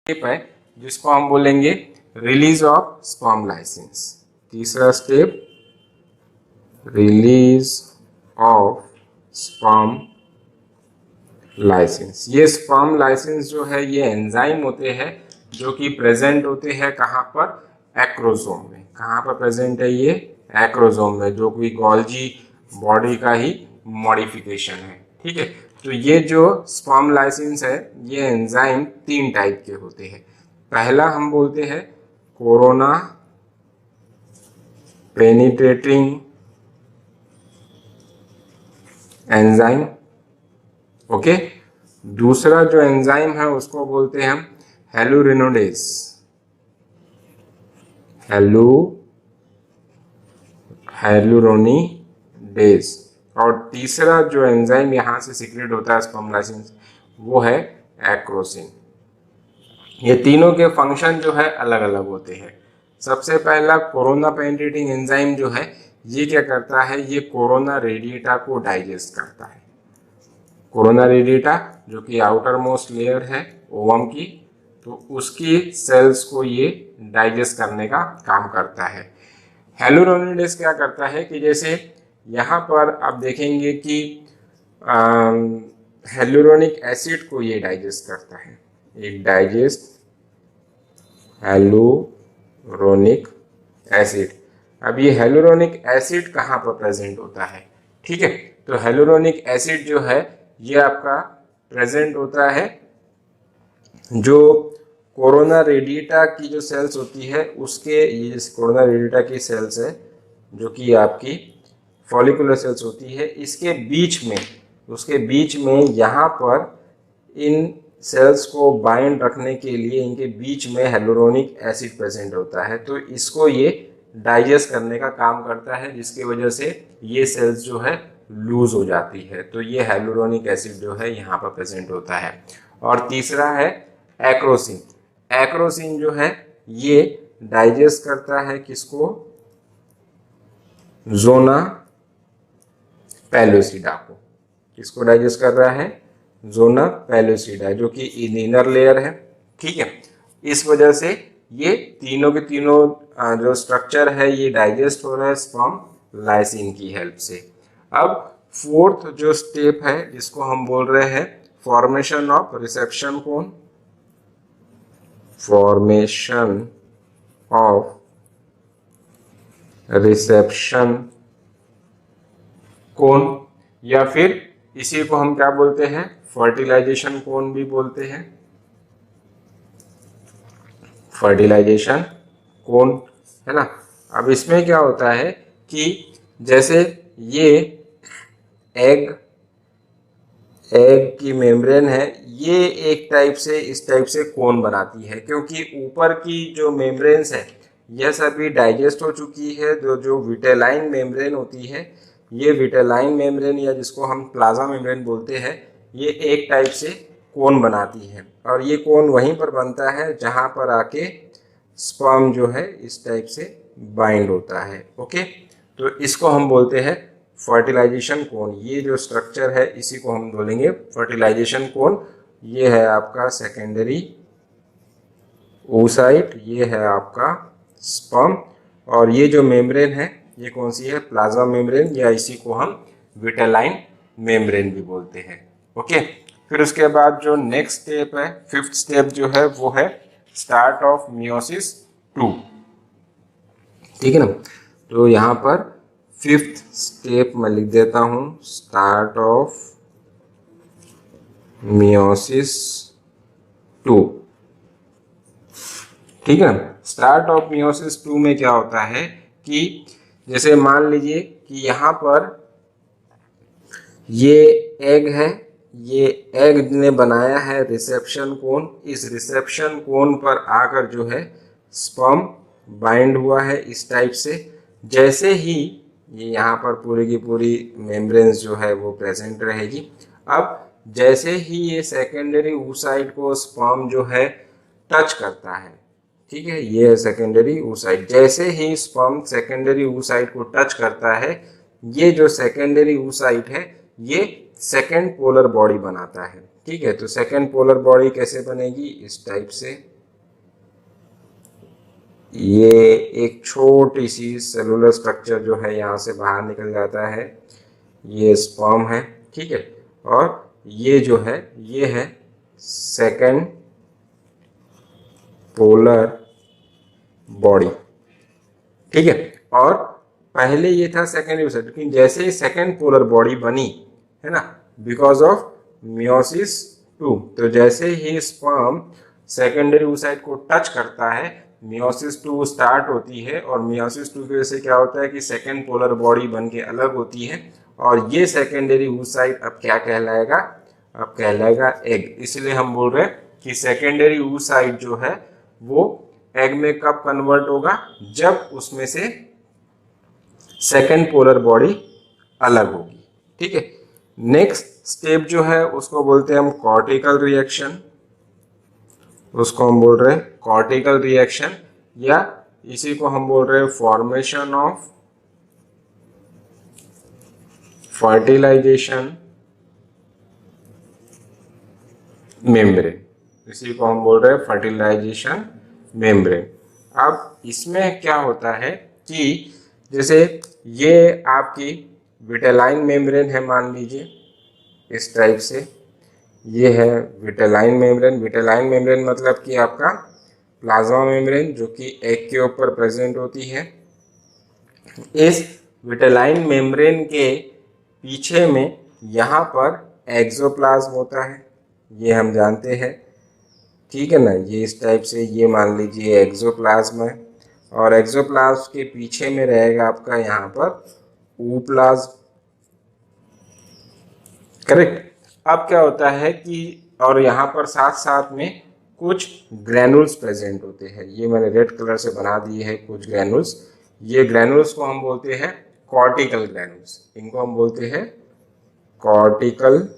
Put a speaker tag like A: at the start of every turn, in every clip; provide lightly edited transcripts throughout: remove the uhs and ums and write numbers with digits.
A: Step है जिसको हम बोलेंगे रिलीज ऑफ स्पर्म लाइसेंस। तीसरा step release of sperm lysins. ये स्पर्म लाइसेंस जो है ये एंजाइम होते हैं जो कि प्रेजेंट होते हैं कहाँ पर, एक्रोसोम में। कहाँ पर प्रेजेंट है ये, एक्रोसोम में, जो कि गोल्जी बॉडी का ही मॉडिफिकेशन है। ठीक है, तो ये जो स्पर्म लाइसेंस है ये एंजाइम 3 टाइप के होते हैं। पहला हम बोलते हैं कोरोना पेनिट्रेटिंग एंजाइम। ओके, दूसरा जो एंजाइम है उसको बोलते हैं हम हेलुरिनोडेज, हेलुरोनिडेज। और तीसरा जो एंजाइम यहाँ से सीक्रेट होता है स्पर्म लाइसेंस वो है एक्रोसिन। ये तीनों के फंक्शन जो है अलग अलग होते हैं। सबसे पहला कोरोना पेनिट्रेटिंग एंजाइम जो है ये क्या करता है, ये कोरोना रेडिएटा को डाइजेस्ट करता है। कोरोना रेडिएटा जो कि आउटर मोस्ट लेयर है ओवम की, तो उसकी सेल्स को ये डाइजेस्ट करने का काम करता है। हेलुरोनिडेज क्या करता है कि जैसे यहाँ पर आप देखेंगे कि हेलुरोनिक एसिड को ये डाइजेस्ट करता है, एक डाइजेस्ट हेलुरोनिक एसिड। अब ये हेलुरोनिक एसिड कहाँ पर प्रेजेंट होता है, ठीक है, तो हेलुरोनिक एसिड जो है ये आपका प्रेजेंट होता है जो कोरोना रेडिएटा की जो सेल्स होती है उसके, ये कोरोना रेडिएटा की सेल्स है जो कि आपकी फॉलिकुलर सेल्स होती है, इसके बीच में, उसके बीच में यहाँ पर इन सेल्स को बाइंड रखने के लिए इनके बीच में हेलुरोनिक एसिड प्रेजेंट होता है। तो इसको ये डाइजेस्ट करने का काम करता है, जिसकी वजह से ये सेल्स जो है लूज हो जाती है। तो ये हेलुरोनिक एसिड जो है यहाँ पर प्रेजेंट होता है। और तीसरा है एक्रोसिन। एक्रोसिन जो है ये डाइजेस्ट करता है किसको, जोना पेलुसिडा को। किसको डाइजेस्ट कर रहा है, जोना पेलुसिडा, जो कि इनर लेयर है। ठीक है, इस वजह से ये तीनों के तीनों जो स्ट्रक्चर है ये डाइजेस्ट हो रहा है स्पर्म लाइसिन की हेल्प से। अब फोर्थ जो स्टेप है जिसको हम बोल रहे हैं फॉर्मेशन ऑफ रिसेप्शन कोन। फॉर्मेशन ऑफ रिसेप्शन कोन, या फिर इसी को हम क्या बोलते हैं, फर्टिलाइजेशन कोन भी बोलते हैं। फर्टिलाइजेशन कोन है ना। अब इसमें क्या होता है कि जैसे ये एग की मेम्ब्रेन है, ये एक टाइप से इस टाइप से कोन बनाती है, क्योंकि ऊपर की जो मेम्ब्रेन्स है यह सभी डाइजेस्ट हो चुकी है। जो विटेलाइन मेम्ब्रेन होती है, ये विटेलाइन मेम्ब्रेन या जिसको हम प्लाज्मा मेम्ब्रेन बोलते हैं, ये एक टाइप से कोन बनाती है। और ये कोन वहीं पर बनता है जहाँ पर आके स्पर्म जो है इस टाइप से बाइंड होता है। ओके, तो इसको हम बोलते हैं फर्टिलाइजेशन कोन। ये जो स्ट्रक्चर है इसी को हम बोलेंगे फर्टिलाइजेशन कोन। ये है आपका सेकेंडरी oocyte, ये है आपका स्पर्म, और ये जो मेम्ब्रेन है ये कौन सी है, प्लाज्मा मेम्ब्रेन, या इसी को हम विटेलाइन मेम्ब्रेन भी बोलते हैं। ओके, फिर उसके बाद जो नेक्स्ट स्टेप है, फिफ्थ स्टेप जो है वो है स्टार्ट ऑफ मियोसिस 2। ठीक है ना, तो यहाँ पर फिफ्थ स्टेप मैं लिख देता हूँ, स्टार्ट ऑफ मियोसिस 2। ठीक है ना, स्टार्ट ऑफ मियोसिस 2 में क्या होता है कि जैसे मान लीजिए कि यहाँ पर ये एग है, ये एग ने बनाया है रिसेप्शन कोन। इस रिसेप्शन कोन पर आकर जो है स्पर्म बाइंड हुआ है इस टाइप से। जैसे ही ये यहाँ पर पूरी की पूरी मेम्ब्रेन्स जो है वो प्रेजेंट रहेगी। अब जैसे ही ये सेकेंडरी oocyte को स्पर्म जो है टच करता है, ठीक है, ये है सेकेंडरी oocyte। जैसे ही स्पर्म सेकेंडरी oocyte को टच करता है, ये जो सेकेंडरी oocyte है ये सेकेंड पोलर बॉडी बनाता है। ठीक है, तो सेकेंड पोलर बॉडी कैसे बनेगी, इस टाइप से ये एक छोटी सी सेलुलर स्ट्रक्चर जो है यहाँ से बाहर निकल जाता है, ये स्पर्म है, ठीक है। और ये जो है ये है सेकेंड पोलर बॉडी, ठीक है। और पहले ये था सेकेंडरी oocyte, लेकिन जैसे ही सेकेंड पोलर बॉडी बनी है ना, बिकॉज ऑफ मियोसिस 2, तो जैसे ही स्पर्म सेकेंडरी oocyte को टच करता है, मियोसिस 2 स्टार्ट होती है, और मियोसिस 2 की वजह से क्या होता है कि सेकेंड पोलर बॉडी बन के अलग होती है, और ये सेकेंडरी oocyte अब क्या कहलाएगा, अब कहलाएगा एग। इसलिए हम बोल रहे हैं कि सेकेंडरी oocyte जो है वो एग में कब कन्वर्ट होगा, जब उसमें से सेकेंड पोलर बॉडी अलग होगी, ठीक है। नेक्स्ट स्टेप जो है उसको बोलते हैं हम कॉर्टिकल रिएक्शन, उसको हम बोल रहे हैं कॉर्टिकल रिएक्शन, या इसी को हम बोल रहे हैं फॉर्मेशन ऑफ फर्टिलाइजेशन मेम्ब्रेन, इसी को हम बोल रहे हैं फर्टिलाइजेशन मेम्ब्रेन। अब इसमें क्या होता है कि जैसे ये आपकी विटेलाइन मेम्ब्रेन है, मान लीजिए इस टाइप से, ये है विटेलाइन मेम्ब्रेन। विटेलाइन मेम्ब्रेन मतलब कि आपका प्लाज्मा मेम्ब्रेन जो कि एग के ऊपर प्रेजेंट होती है। इस विटेलाइन मेम्ब्रेन के पीछे में यहाँ पर एक्सोप्लाज्म होता है, ये हम जानते हैं, ठीक है ना। ये इस टाइप से, ये मान लीजिए एक्सोप्लाज्म है, और एक्सोप्लाज्म के पीछे में रहेगा आपका यहाँ पर ooप्लाज्म, करेक्ट। अब क्या होता है कि और यहाँ पर साथ साथ में कुछ ग्रैनुल्स प्रेजेंट होते हैं, ये मैंने रेड कलर से बना दिए हैं कुछ ग्रैनुल्स। ये ग्रैनुल्स को हम बोलते हैं कॉर्टिकल ग्रैनुल्स, इनको हम बोलते हैं कॉर्टिकल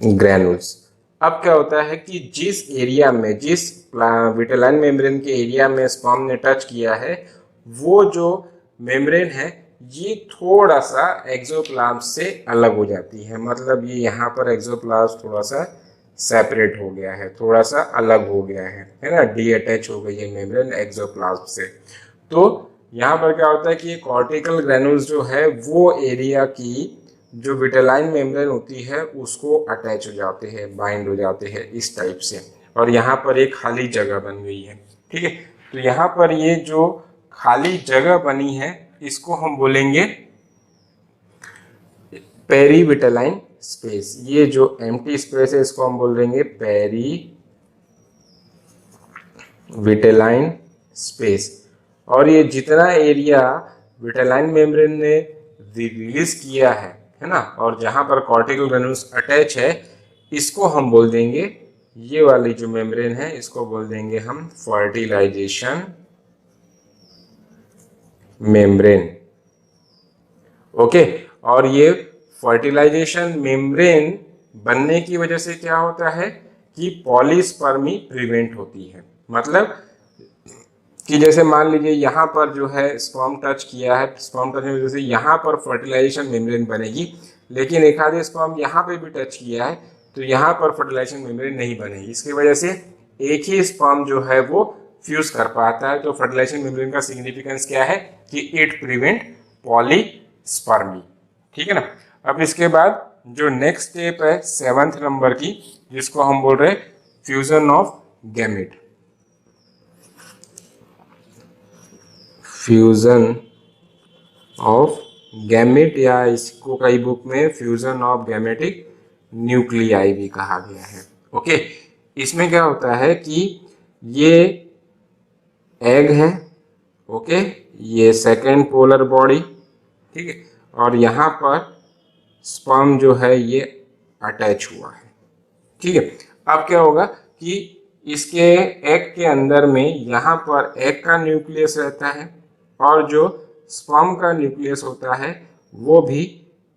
A: ग्रैनुल्स। अब क्या होता है कि जिस एरिया में, जिस विटेलाइन मेम्ब्रेन के एरिया में स्पर्म ने टच किया है, वो जो मेम्ब्रेन है ये थोड़ा सा एक्सोप्लाज्म से अलग हो जाती है, मतलब ये यहाँ पर एक्सोप्लाज्म थोड़ा सा सेपरेट हो गया है, थोड़ा सा अलग हो गया है ना, डीअटैच हो गई है मेम्ब्रेन एक्सोप्लाज्म से। तो यहाँ पर क्या होता है कि ये कॉर्टिकल ग्रैनुल्स जो है वो एरिया की जो विटेलाइन मेम्ब्रेन होती है उसको अटैच हो जाते हैं, बाइंड हो जाते हैं इस टाइप से, और यहाँ पर एक खाली जगह बन गई है, ठीक है। तो यहाँ पर ये जो खाली जगह बनी है इसको हम बोलेंगे पेरी विटेलाइन स्पेस। ये जो एम्प्टी स्पेस है इसको हम बोल देंगे पेरी विटेलाइन स्पेस। और ये जितना एरिया विटेलाइन मेम्ब्रेन ने रिलीज किया है ना, और जहां पर कॉर्टिकल ग्रैनुल्स अटैच है, इसको हम बोल देंगे, ये वाली जो मेम्ब्रेन है इसको बोल देंगे हम फर्टिलाइजेशन मेम्ब्रेन, ओके। और ये फर्टिलाइजेशन मेम्ब्रेन बनने की वजह से क्या होता है कि पॉलीस्पर्मी प्रिवेंट होती है, मतलब कि जैसे मान लीजिए यहाँ पर जो है स्पर्म टच किया है, स्पर्म टच की वजह से यहाँ पर फर्टिलाइजेशन मेम्ब्रेन बनेगी, लेकिन एक आधे स्पर्म यहाँ पे भी टच किया है तो यहाँ पर फर्टिलाइजेशन मेम्ब्रेन नहीं बनेगी। इसकी वजह से एक ही स्पर्म जो है वो फ्यूज कर पाता है। तो फर्टिलाइजेशन मेम्ब्रेन का सिग्निफिकेंस क्या है कि इट प्रिवेंट पॉलीस्पर्मी, ठीक है ना। अब इसके बाद जो नेक्स्ट स्टेप है 7th नंबर की, जिसको हम बोल रहे हैं fusion of gamete. Fusion of gamete, या इसको कई बुक में फ्यूजन ऑफ गैमेटिक न्यूक्लियाई भी कहा गया है, ओके। इसमें क्या होता है कि ये एग है, ओके, ये सेकेंड पोलर बॉडी, ठीक है, और यहाँ पर स्पर्म जो है ये अटैच हुआ है, ठीक है। अब क्या होगा कि इसके एग के अंदर में यहाँ पर एग का न्यूक्लियस रहता है, और जो स्पर्म का न्यूक्लियस होता है वो भी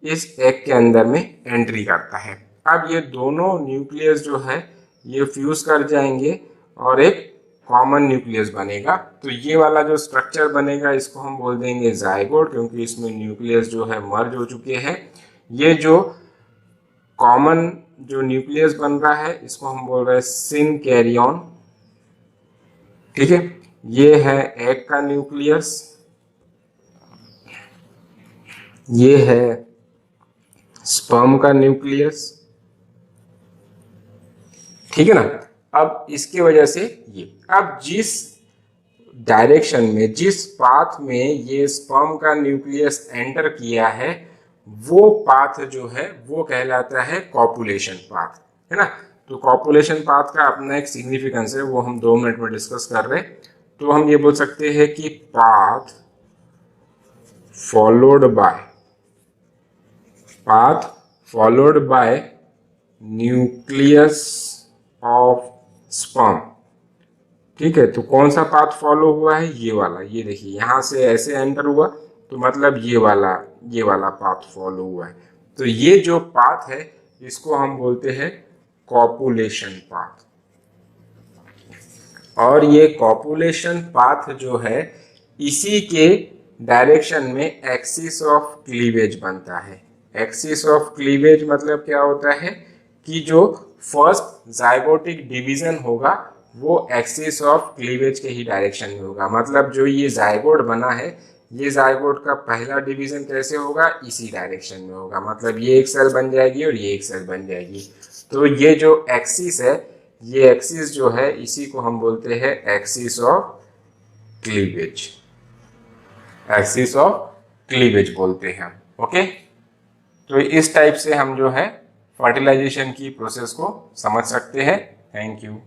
A: इस एग के अंदर में एंट्री करता है। अब ये दोनों न्यूक्लियस जो है ये फ्यूज कर जाएंगे और एक कॉमन न्यूक्लियस बनेगा। तो ये वाला जो स्ट्रक्चर बनेगा इसको हम बोल देंगे जाइगोट, क्योंकि इसमें न्यूक्लियस जो है मर्ज हो चुके हैं। ये जो कॉमन जो न्यूक्लियस बन रहा है इसको हम बोल रहे हैं सिन कैरियन, ठीक है, ये है एग का न्यूक्लियस, ये है स्पर्म का न्यूक्लियस, ठीक है ना। अब इसकी वजह से ये, अब जिस डायरेक्शन में, जिस पाथ में ये स्पर्म का न्यूक्लियस एंटर किया है, वो पाथ जो है वो कहलाता है कॉपुलेशन पाथ, है ना। तो कॉपुलेशन पाथ का अपना एक सिग्निफिकेंस है, वो हम 2 मिनट में डिस्कस कर रहे हैं। तो हम ये बोल सकते हैं कि path followed by nucleus of sperm. ठीक है, तो कौन सा पाथ फॉलो हुआ है, ये वाला, ये देखिए यहां से ऐसे एंटर हुआ, तो मतलब ये वाला पाथ फॉलो हुआ है। तो ये जो पाथ है इसको हम बोलते हैं कॉपुलेशन पाथ। और ये कॉपुलेशन पाथ जो है, इसी के डायरेक्शन में एक्सिस ऑफ क्लीवेज बनता है। एक्सिस ऑफ क्लीवेज मतलब क्या होता है कि जो फर्स्ट जाइगोटिक डिवीजन होगा वो एक्सिस ऑफ क्लीवेज के ही डायरेक्शन में होगा। मतलब जो ये जाइगोट बना है, ये जाइगोट का पहला डिवीजन कैसे होगा, इसी डायरेक्शन में होगा। मतलब ये एक सेल बन जाएगी और ये एक सेल बन जाएगी। तो ये जो एक्सिस है, ये एक्सिस जो है, इसी को हम बोलते हैं axis of cleavage. Axis of cleavage बोलते हैं हम। ओके, तो इस टाइप से हम जो है फर्टिलाइजेशन की प्रोसेस को समझ सकते हैं। Thank you.